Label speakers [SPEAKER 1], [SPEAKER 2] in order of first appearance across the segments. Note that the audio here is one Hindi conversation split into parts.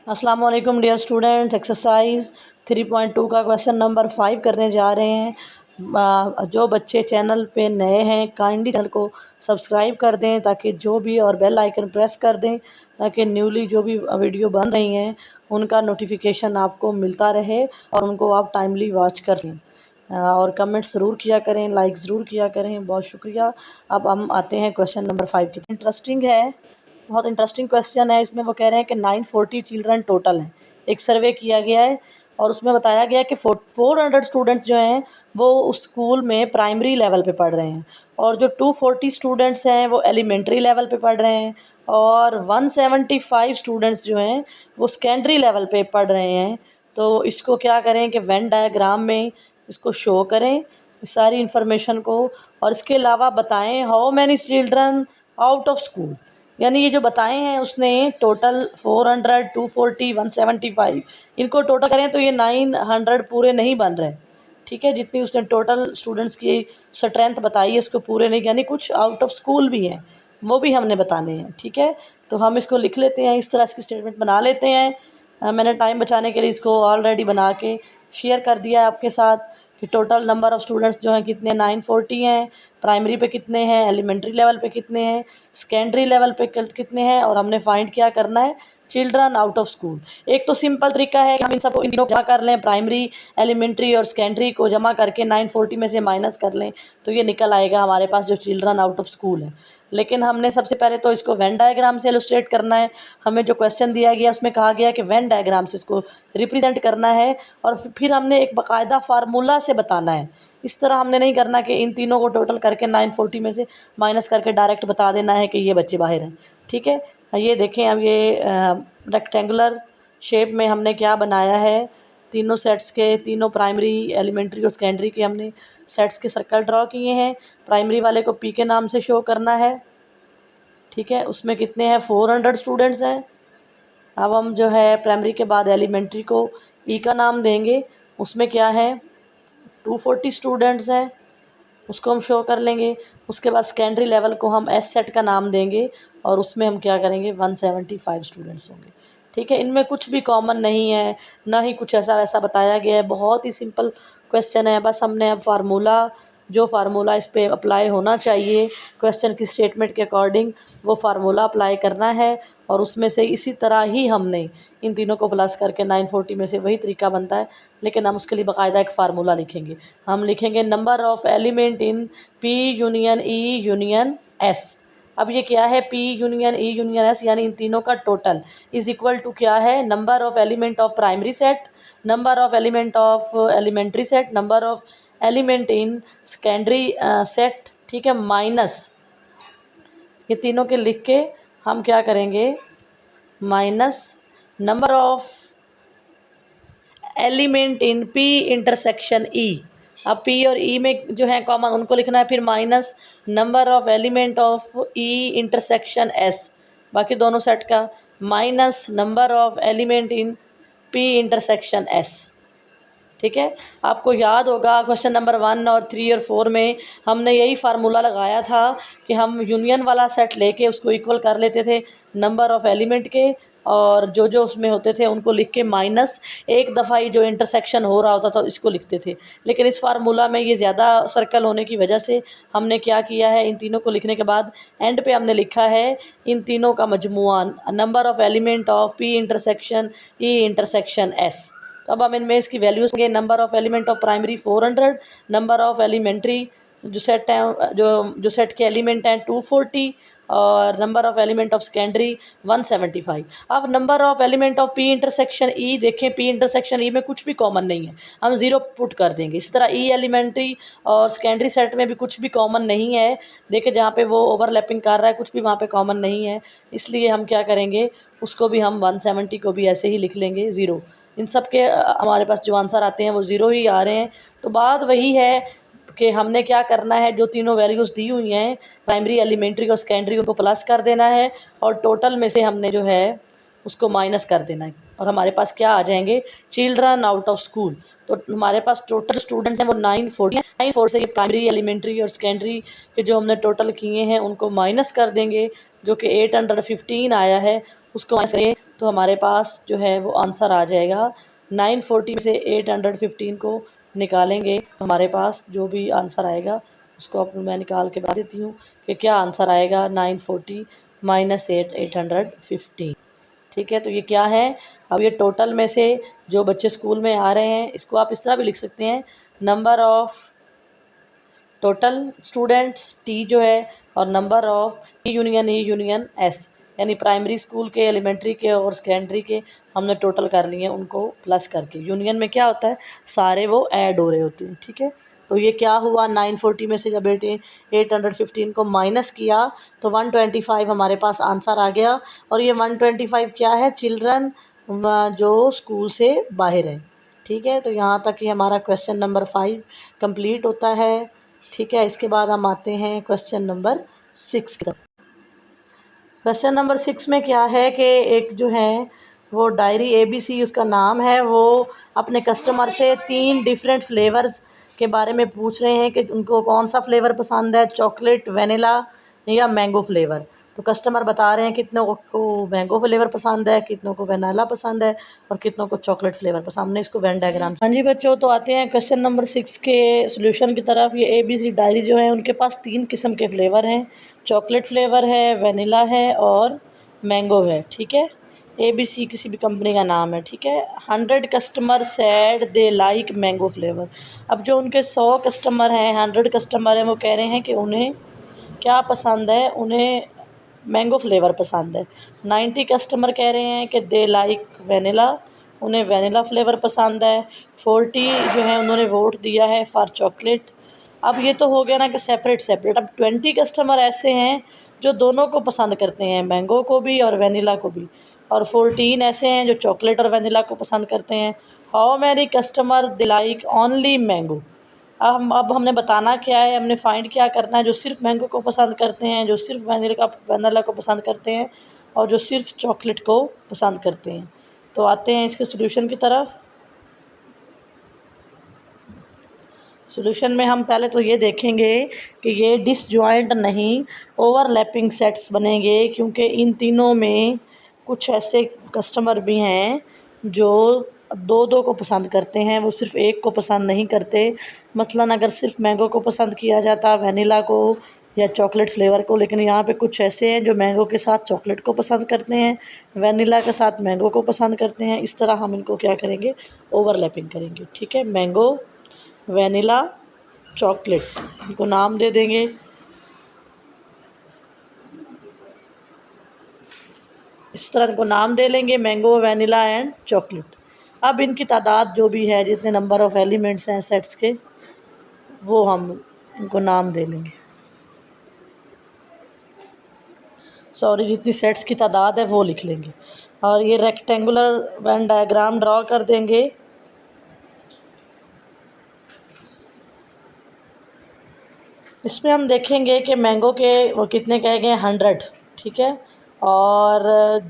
[SPEAKER 1] अस्सलाम वालेकुम डियर स्टूडेंट्स। एक्सरसाइज 3.2 का क्वेश्चन नंबर 5 करने जा रहे हैं। जो बच्चे चैनल पे नए हैं काइंडली चैनल को सब्सक्राइब कर दें ताकि जो भी और बेल आइकन प्रेस कर दें ताकि न्यूली जो भी वीडियो बन रही हैं उनका नोटिफिकेशन आपको मिलता रहे और उनको आप टाइमली वॉच कर सकें। और कमेंट ज़रूर किया करें, लाइक ज़रूर किया करें। बहुत शुक्रिया। अब हम आते हैं क्वेश्चन नंबर 5 की। इंटरेस्टिंग है, बहुत इंटरेस्टिंग क्वेश्चन है। इसमें वो कह रहे हैं कि 940 चिल्ड्रन टोटल हैं। एक सर्वे किया गया है और उसमें बताया गया है कि 400 स्टूडेंट्स जो हैं वो उस स्कूल में प्राइमरी लेवल पे पढ़ रहे हैं और जो 240 स्टूडेंट्स हैं वो एलिमेंट्री लेवल पे पढ़ रहे हैं और 175 स्टूडेंट्स जो हैं वो सेकेंडरी लेवल पे पढ़ रहे हैं। तो इसको क्या करें कि वेन डायग्राम में इसको शो करें इस सारी इन्फॉर्मेशन को, और इसके अलावा बताएं how many children out of school. यानी ये जो बताए हैं उसने टोटल 400, 240, 175 इनको टोटल करें तो ये 900 पूरे नहीं बन रहे। ठीक है, जितनी उसने टोटल स्टूडेंट्स की स्ट्रेंथ बताई है उसको पूरे नहीं, यानी कुछ आउट ऑफ स्कूल भी हैं, वो भी हमने बताने हैं। ठीक है, तो हम इसको लिख लेते हैं, इस तरह इसकी स्टेटमेंट बना लेते हैं। मैंने टाइम बचाने के लिए इसको ऑलरेडी बना के शेयर कर दिया है आपके साथ कि टोटल नंबर ऑफ़ स्टूडेंट्स जो हैं कितने 940 हैं, प्राइमरी पे कितने हैं, एलिमेंट्री लेवल पे कितने हैं, सेकेंडरी लेवल पे कितने हैं, और हमने फाइंड क्या करना है, चिल्ड्रन आउट ऑफ स्कूल। एक तो सिंपल तरीका है कि हम इन सबको इन तीनों जमा कर लें, प्राइमरी, एलिमेंट्री और सेकेंडरी को जमा करके 940 में से माइनस कर लें तो ये निकल आएगा हमारे पास जो चिल्ड्रन आउट ऑफ स्कूल है। लेकिन हमने सबसे पहले तो इसको वेन डायग्राम से इलस्ट्रेट करना है। हमें जो क्वेश्चन दिया गया उसमें कहा गया कि वेन डायग्राम से इसको रिप्रेजेंट करना है और फिर हमने एक बाकायदा फार्मूला से बताना है। इस तरह हमने नहीं करना कि इन तीनों को टोटल करके 940 में से माइनस करके डायरेक्ट बता देना है कि ये बच्चे बाहर हैं। ठीक है, ये देखें, अब ये रेक्टेंगुलर शेप में हमने क्या बनाया है, तीनों सेट्स के, तीनों प्राइमरी, एलिमेंट्री और सेकेंडरी के हमने सेट्स के सर्कल ड्रॉ किए हैं। प्राइमरी वाले को पी के नाम से शो करना है। ठीक है, उसमें कितने हैं, 400 स्टूडेंट्स हैं। अब हम जो है प्राइमरी के बाद एलिमेंट्री को ई का नाम देंगे, उसमें क्या है, 240 स्टूडेंट्स हैं, उसको हम शो कर लेंगे। उसके बाद सेकेंडरी लेवल को हम एस सेट का नाम देंगे और उसमें हम क्या करेंगे, 175 स्टूडेंट्स होंगे। ठीक है, इनमें कुछ भी कॉमन नहीं है, ना ही कुछ ऐसा वैसा बताया गया है, बहुत ही सिंपल क्वेश्चन है। बस हमने अब फार्मूला, जो फार्मूला इस पर अप्लाई होना चाहिए क्वेश्चन की स्टेटमेंट के अकॉर्डिंग, वो फार्मूला अप्लाई करना है और उसमें से इसी तरह ही हमने इन तीनों को प्लस करके 940 में से वही तरीका बनता है, लेकिन हम उसके लिए बाकायदा एक फार्मूला लिखेंगे। हम लिखेंगे number of element in P union E union S. अब ये क्या है, P union E union S, यानी इन तीनों का टोटल इज़ इक्वल टू क्या है, number of element of primary set, number of element of elementary set, number of element in secondary set. ठीक है, माइनस ये तीनों के लिख के हम क्या करेंगे, minus number of element in P intersection ई। अब पी और ई में जो है कॉमन उनको लिखना है, फिर minus number of element of E intersection S, बाकी दोनों सेट का, minus number of element in P intersection S. ठीक है, आपको याद होगा क्वेश्चन नंबर 1 और 3 और 4 में हमने यही फार्मूला लगाया था कि हम यूनियन वाला सेट लेके उसको इक्वल कर लेते थे नंबर ऑफ़ एलिमेंट के, और जो जो उसमें होते थे उनको लिख के माइनस एक दफ़ा ही जो इंटरसेक्शन हो रहा होता था इसको लिखते थे। लेकिन इस फार्मूला में ये ज़्यादा सर्कल होने की वजह से हमने क्या किया है, इन तीनों को लिखने के बाद एंड पे हमने लिखा है इन तीनों का मजमुआ, number of element of P intersection E intersection S. तो अब हम इनमें इसकी वैल्यूज़ होंगे, number of element of primary 400, number of elementary जो सेट हैं, जो सेट के एलिमेंट हैं 240, और number of element of secondary 175। अब number of element of P intersection E देखें, पी इंटरसेक्शन ई में कुछ भी कॉमन नहीं है, हम ज़ीरो पुट कर देंगे। इस तरह ई एलिमेंट्री और सेकेंडरी सेट में भी कुछ भी कॉमन नहीं है, देखिए जहाँ पे वो ओवरलैपिंग कर रहा है कुछ भी वहाँ पे कॉमन नहीं है, इसलिए हम क्या करेंगे, उसको भी हम 170 को भी ऐसे ही लिख लेंगे ज़ीरो। इन सब के हमारे पास जो आंसर आते हैं वो ज़ीरो ही आ रहे हैं। तो बात वही है कि हमने क्या करना है, जो तीनों वैल्यूज़ दी हुई हैं प्राइमरी, एलिमेंट्री और सेकेंडरी, उनको प्लस कर देना है और टोटल में से हमने जो है उसको माइनस कर देना है और हमारे पास क्या आ जाएंगे, चिल्ड्रन आउट ऑफ स्कूल। तो हमारे पास टोटल स्टूडेंट्स हैं वो 940 हैं। 940 से ये प्राइमरी, एलिमेंट्री और सेकेंडरी के जो हमने टोटल किए हैं उनको माइनस कर देंगे, जो कि 815 आया है उसको माइनस करेंगे तो हमारे पास जो है वो आंसर आ जाएगा। 940 से 815 को निकालेंगे तो हमारे पास जो भी आंसर आएगा उसको अब मैं निकाल के बता देती हूँ कि क्या आंसर आएगा। 940 माइनस 815, ठीक है। तो ये क्या है, अब ये टोटल में से जो बच्चे स्कूल में आ रहे हैं इसको आप इस तरह भी लिख सकते हैं, number of total students T जो है और number of E union S, यानी प्राइमरी स्कूल के, एलिमेंट्री के और सेकेंडरी के हमने टोटल कर लिए उनको प्लस करके। यूनियन में क्या होता है, सारे वो ऐड हो रहे होते हैं, ठीक है। तो ये क्या हुआ, 940 में से जब 815 को माइनस किया तो 125 हमारे पास आंसर आ गया। और ये 125 क्या है, चिल्ड्रन जो स्कूल से बाहर है, ठीक है। तो यहाँ तक ही हमारा क्वेश्चन नंबर 5 कंप्लीट होता है, ठीक है। इसके बाद हम आते हैं क्वेश्चन नंबर 6 की तरफ। क्वेश्चन नंबर 6 में क्या है कि एक जो है वो डायरी ABC उसका नाम है, वो अपने कस्टमर से 3 डिफरेंट फ्लेवर्स के बारे में पूछ रहे हैं कि उनको कौन सा फ्लेवर पसंद है, चॉकलेट, वनीला या मैंगो फ्लेवर। तो कस्टमर बता रहे हैं कितनों को मैंगो फ्लेवर पसंद है, कितनों को वनीला पसंद है और कितनों को चॉकलेट फ्लेवर पसंद। हमने इसको वेन डायग्राम। हाँ जी बच्चों, तो आते हैं क्वेश्चन नंबर 6 के सोल्यूशन की तरफ। ये ABC डायरी जो है उनके पास 3 किस्म के फ्लेवर हैं, चॉकलेट फ्लेवर है, वनीला है और मैंगो है, ठीक है। ABC किसी भी कंपनी का नाम है, ठीक है। 100 customer said they like mango flavour. अब जो उनके 100 कस्टमर हैं, 100 कस्टमर हैं, वो कह रहे हैं कि उन्हें क्या पसंद है, उन्हें मैंगो फ्लेवर पसंद है। 90 कस्टमर कह रहे हैं कि दे लाइक वनीला, उन्हें वनीला फ्लेवर पसंद है। 40 जो है उन्होंने वोट दिया है फॉर चॉकलेट। अब ये तो हो गया ना कि सेपरेट। अब 20 कस्टमर ऐसे हैं जो दोनों को पसंद करते हैं, मैंगो को भी और वनीला को भी, और 14 ऐसे हैं जो चॉकलेट और वनीला को पसंद करते हैं। How many customer they like only mango. अब हमने बताना क्या है, हमने फाइंड क्या करना है, जो सिर्फ मैंगो को पसंद करते हैं, जो सिर्फ वनीला को पसंद करते हैं और जो सिर्फ चॉकलेट को पसंद करते हैं। तो आते हैं इसके सोल्यूशन की तरफ। सोल्यूशन में हम पहले तो ये देखेंगे कि ये डिसजॉइंट नहीं, ओवरलैपिंग सेट्स बनेंगे, क्योंकि इन तीनों में कुछ ऐसे कस्टमर भी हैं जो दो दो को पसंद करते हैं, वो सिर्फ़ एक को पसंद नहीं करते। मसलन अगर सिर्फ मैंगो को पसंद किया जाता, वनीला को या चॉकलेट फ्लेवर को, लेकिन यहाँ पे कुछ ऐसे हैं जो मैंगो के साथ चॉकलेट को पसंद करते हैं, वनीला के साथ मैंगो को पसंद करते हैं। इस तरह हम इनको क्या करेंगे, ओवरलैपिंग करेंगे, ठीक है। मैंगो, वनीला, चॉकलेट, इनको नाम दे देंगे। इस तरह इनको नाम दे लेंगे, मैंगो, वनीला एंड चॉकलेट। अब इनकी तादाद जो भी है, जितने नंबर ऑफ़ एलिमेंट्स हैं सेट्स के, वो हम इनको नाम दे लेंगे। सॉरी, जितनी सेट्स की तादाद है वो लिख लेंगे। और ये रेक्टेंगुलर वेन डायग्राम ड्रॉ कर देंगे। इसमें हम देखेंगे कि मैंगो के वो कितने कहे गए, 100, ठीक है। और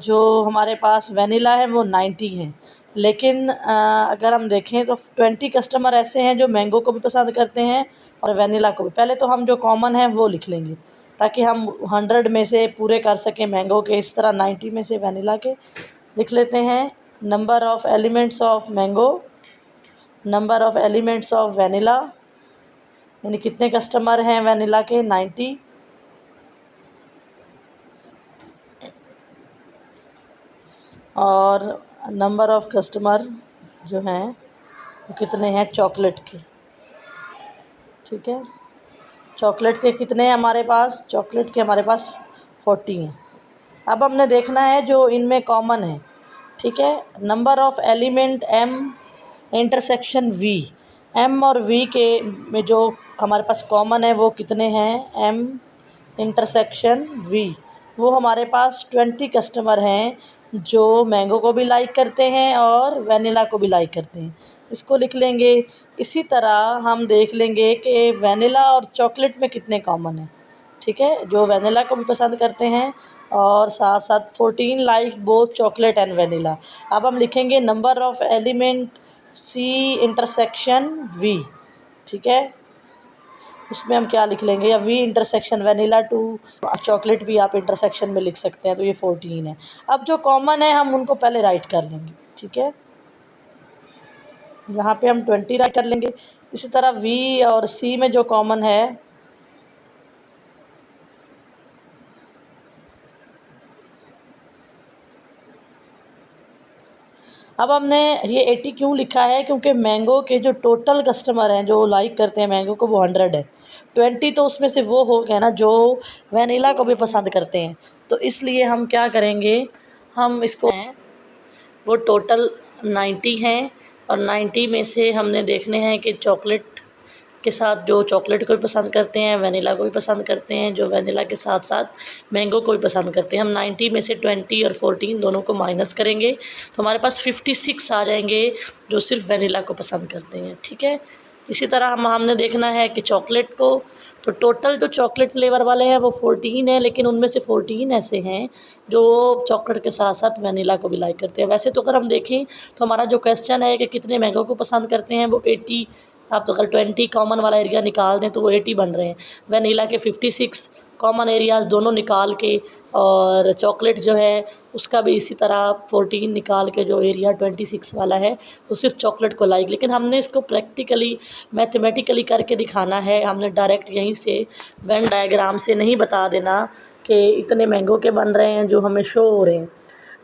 [SPEAKER 1] जो हमारे पास वनीला है वो 90 हैं। लेकिन अगर हम देखें तो 20 कस्टमर ऐसे हैं जो मैंगो को भी पसंद करते हैं और वनीला को भी। पहले तो हम जो कॉमन है वो लिख लेंगे ताकि हम 100 में से पूरे कर सकें मैंगो के। इस तरह 90 में से वनीला के लिख लेते हैं। Number of elements of mango, number of elements of vanilla, यानी कितने कस्टमर हैं वनीला के, 90। और नंबर ऑफ़ कस्टमर जो हैं वो कितने हैं चॉकलेट के, ठीक है। चॉकलेट के कितने हैं हमारे पास, चॉकलेट के हमारे पास 40 हैं। अब हमने देखना है जो इनमें कॉमन है, ठीक है। Number of element M intersection V, M और V के में जो हमारे पास कॉमन है वो कितने हैं, M इंटरसेक्शन V। वो हमारे पास 20 कस्टमर हैं जो मैंगो को भी लाइक करते हैं और वनीला को भी लाइक करते हैं, इसको लिख लेंगे। इसी तरह हम देख लेंगे कि वनीला और चॉकलेट में कितने कॉमन हैं, ठीक है। जो वनीला को भी पसंद करते हैं और साथ साथ 14 like both chocolate and vanilla. अब हम लिखेंगे number of element C intersection V, ठीक है। उसमें हम क्या लिख लेंगे, या V intersection vanilla to chocolate भी आप इंटरसेक्शन में लिख सकते हैं, तो ये 14 है। अब जो कॉमन है हम उनको पहले राइट कर लेंगे, ठीक है। यहाँ पे हम 20 राइट कर लेंगे। इसी तरह वी और सी में जो कॉमन है, अब हमने ये 80 क्यों लिखा है, क्योंकि मैंगो के जो टोटल कस्टमर हैं जो लाइक करते हैं मैंगो को, वो 100 है। 20 तो उसमें से वो हो गया ना जो वनीला को भी पसंद करते हैं, तो इसलिए हम क्या करेंगे, हम इसको वो टोटल 90 हैं, और 90 में से हमने देखने हैं कि चॉकलेट के साथ जो चॉकलेट को भी पसंद करते हैं, वनीला को भी पसंद करते हैं, जो वनीला के साथ साथ मैंगो को भी पसंद करते हैं। हम 90 में से 20 और 14 दोनों को माइनस करेंगे तो हमारे पास 56 आ जाएंगे जो सिर्फ वनीला को पसंद करते हैं, ठीक है। इसी तरह हमने देखना है कि चॉकलेट को, तो टोटल जो चॉकलेट फ्लेवर वाले हैं वो 14 हैं, लेकिन उनमें से 14 ऐसे हैं जो चॉकलेट के साथ साथ वनीला को भी लाइक करते हैं। वैसे तो अगर हम देखें तो हमारा जो क्वेश्चन है कि कितने मैंगो को पसंद करते हैं, वो 80, आप तो अगर 20 कॉमन वाला एरिया निकाल दें तो वो 80 बन रहे हैं। वनीला के 56 कॉमन एरियाज़ दोनों निकाल के, और चॉकलेट जो है उसका भी इसी तरह 14 निकाल के जो एरिया 26 वाला है वो सिर्फ चॉकलेट को लाइक। लेकिन हमने इसको प्रैक्टिकली मैथमेटिकली करके दिखाना है, हमने डायरेक्ट यहीं से वेन डायग्राम से नहीं बता देना कि इतने मैंगो के बन रहे हैं जो हमें शो हो रहे हैं।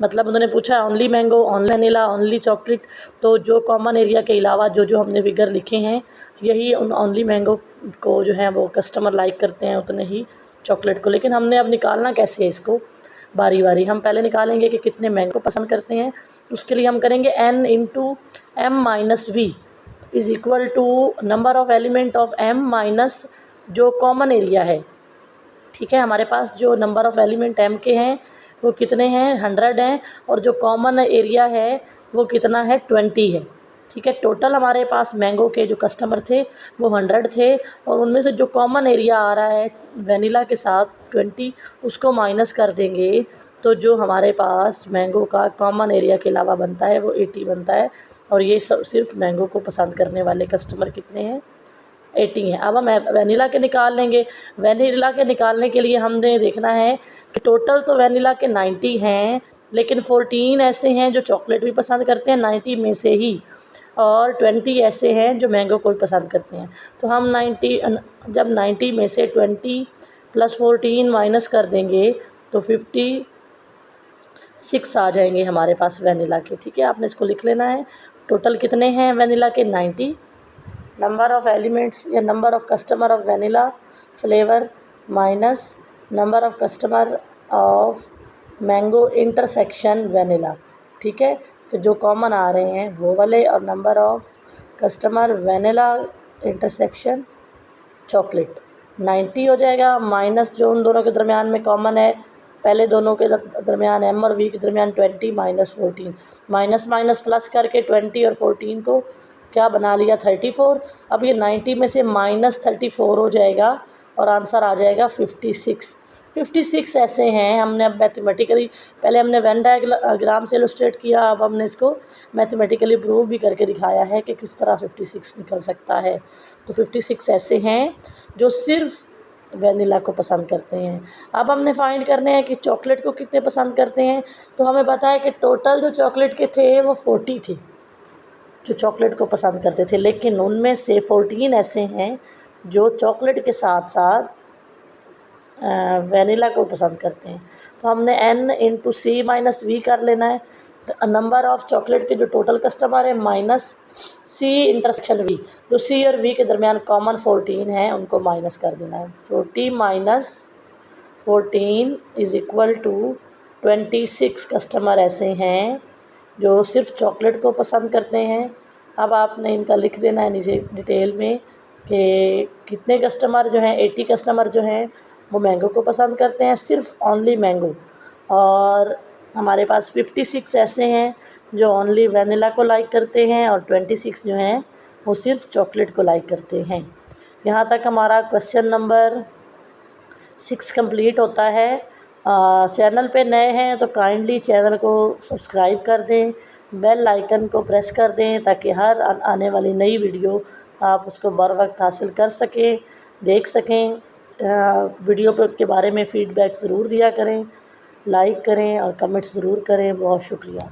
[SPEAKER 1] मतलब उन्होंने पूछा है only mango, only vanilla, only chocolate, तो जो कॉमन एरिया के अलावा जो जो हमने फिगर लिखे हैं, यही उन ओनली मैंगो को जो है वो कस्टमर लाइक करते हैं, उतने ही चॉकलेट को। लेकिन हमने अब निकालना कैसे है इसको, बारी बारी हम पहले निकालेंगे कि कितने मैंगो पसंद करते हैं। उसके लिए हम करेंगे n into M minus V is equal to number of element of m minus जो कॉमन एरिया है, ठीक है। हमारे पास जो नंबर ऑफ़ एलिमेंट m के हैं वो कितने हैं, 100 हैं, और जो कॉमन एरिया है वो कितना है, 20 है, ठीक है। टोटल हमारे पास मैंगो के जो कस्टमर थे वो 100 थे, और उनमें से जो कॉमन एरिया आ रहा है वनीला के साथ 20, उसको माइनस कर देंगे तो जो हमारे पास मैंगो का कॉमन एरिया के अलावा बनता है वो 80 बनता है। और ये सब सिर्फ मैंगो को पसंद करने वाले कस्टमर कितने हैं, 80 हैं। अब हम वनीला के निकाल लेंगे। वनीला के निकालने के लिए हमने देखना है कि टोटल तो वनीला के 90 हैं, लेकिन 14 ऐसे हैं जो चॉकलेट भी पसंद करते हैं 90 में से ही, और 20 ऐसे हैं जो मैंगो को भी पसंद करते हैं। तो हम 90 जब 90 में से 20 + 14 माइनस कर देंगे तो 56 आ जाएंगे हमारे पास वनीला के, ठीक है। आपने इसको लिख लेना है। टोटल कितने हैं वनीला के, 90। नंबर ऑफ़ एलिमेंट्स या number of customer of vanilla flavour minus number of customer of mango intersection vanilla, ठीक है। तो जो कॉमन आ रहे हैं वो वाले, और number of customer vanilla intersection chocolate 90 हो जाएगा, माइनस जो उन दोनों के दरमियान में कॉमन है, पहले दोनों के दरमियान m और v के दरमियान 20 माइनस 14, माइनस माइनस प्लस करके 20 और 14 को क्या बना लिया, 34। अब ये 90 में से -34 हो जाएगा और आंसर आ जाएगा 56। 56 ऐसे हैं। हमने अब मैथमेटिकली, पहले हमने वेन डायग्राम से इलस्ट्रेट किया, अब हमने इसको मैथमेटिकली प्रूव भी करके दिखाया है कि किस तरह 56 निकल सकता है। तो 56 ऐसे हैं जो सिर्फ वनीला को पसंद करते हैं। अब हमने फाइंड करने हैं कि चॉकलेट को कितने पसंद करते हैं। तो हमें पता है कि टोटल जो चॉकलेट के थे वो 40 थे जो चॉकलेट को पसंद करते थे, लेकिन उनमें से 14 ऐसे हैं जो चॉकलेट के साथ साथ वनीला को पसंद करते हैं। तो हमने n into C minus V कर लेना है, नंबर ऑफ़ चॉकलेट के जो टोटल कस्टमर है माइनस सी इंटरसेक्शन वी, जो सी और वी के दरमियान कॉमन 14 है उनको माइनस कर देना है। 40 minus 14 is equal to 26 customer ऐसे हैं जो सिर्फ चॉकलेट को पसंद करते हैं। अब आपने इनका लिख देना है नीचे डिटेल में कि कितने कस्टमर जो हैं, 80 कस्टमर जो हैं वो मैंगो को पसंद करते हैं, सिर्फ ओनली मैंगो, और हमारे पास 56 ऐसे हैं जो ओनली वनीला को लाइक करते हैं, और 26 जो हैं वो सिर्फ चॉकलेट को लाइक करते हैं। यहाँ तक हमारा क्वेश्चन नंबर 6 कंप्लीट होता है। चैनल पे नए हैं तो काइंडली चैनल को सब्सक्राइब कर दें, बेल आइकन को प्रेस कर दें ताकि हर आने वाली नई वीडियो आप उसको बर वक्त हासिल कर सकें, देख सकें। वीडियो के बारे में फ़ीडबैक ज़रूर दिया करें, लाइक करें और कमेंट्स ज़रूर करें। बहुत शुक्रिया।